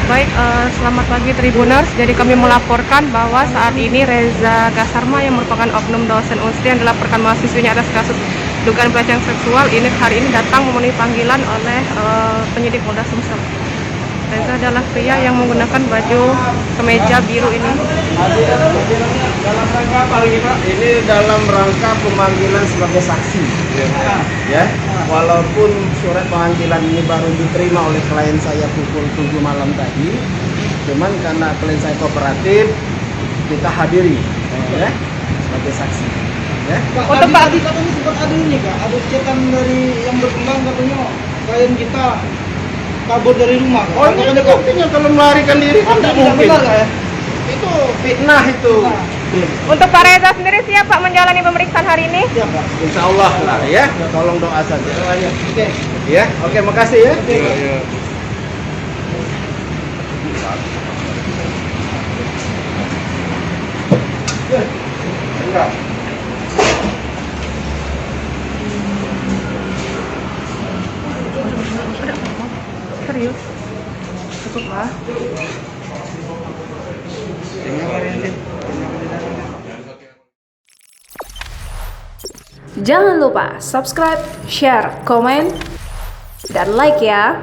Baik, selamat pagi Tribuners. Jadi kami melaporkan bahwa saat ini Reza Gasarma yang merupakan oknum dosen Unsri yang dilaporkan mahasiswinya atas kasus dugaan pelecehan seksual ini hari ini datang memenuhi panggilan oleh penyidik Polda Sumsel. Reza adalah pria yang menggunakan baju kemeja biru ini. Dalam rangka apa lagi Pak? Ini dalam rangka pemanggilan sebagai saksi. Ya, walaupun surat panggilan ini baru diterima oleh klien saya pukul 7 malam tadi, cuman karena klien saya kooperatif, kita hadiri, ya, sebagai saksi. Ya. Pak, tadi katanya sempat ada ini Kak, ada cetan dari yang berkembang katanya klien kita kabur dari rumah. Oh, ini ada buktinya kalau melarikan diri kan tidak mungkin. Benar, ya? Itu fitnah itu. Untuk Pak Reza sendiri siap Pak menjalani pemeriksaan hari ini? Siap Pak. Insya Allah lah ya, tolong doa saja. Oke. Ya, oke, makasih ya. Enggak. Serius? Cukup lah. Jangan lupa subscribe, share, komen, dan like ya.